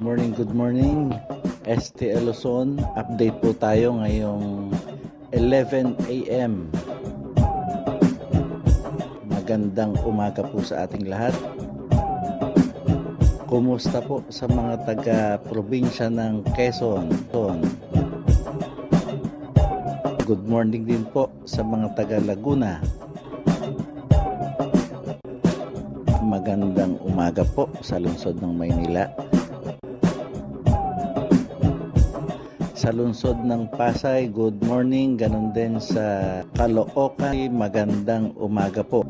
Good morning. STL Luzon, update po tayo ngayong 11 a.m. Magandang umaga po sa ating lahat. Kumusta po sa mga taga-probinsya ng Quezon? Good morning din po sa mga taga-Laguna. Magandang umaga po sa lungsod ng Maynila. Sa lungsod ng Pasay, good morning. Ganon din sa Caloocan, magandang umaga po.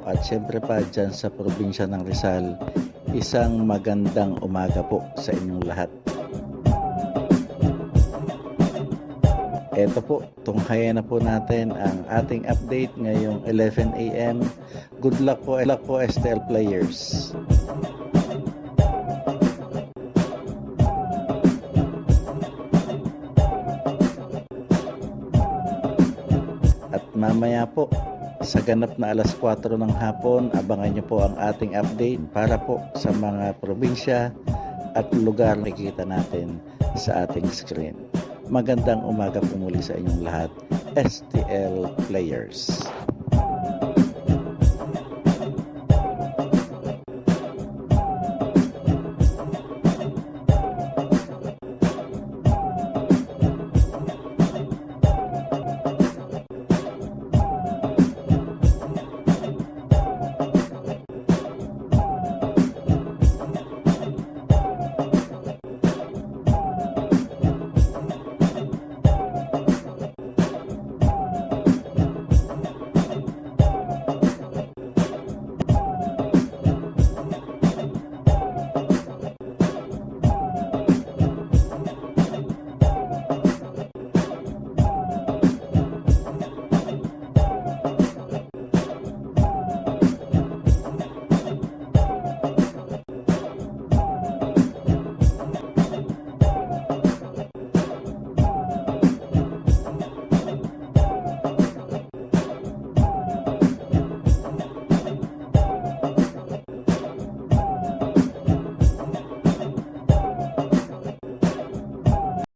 At syempre pa dyan sa probinsya ng Rizal, isang magandang umaga po sa inyong lahat. Ito po, tunghayan na po natin ang ating update ngayong 11 a.m. Good luck po STL players. At mamaya po, sa ganap na alas 4 ng hapon, abangan nyo po ang ating update para po sa mga probinsya at lugar na nakikita natin sa ating screen. Magandang umaga po muli sa inyong lahat, STL players.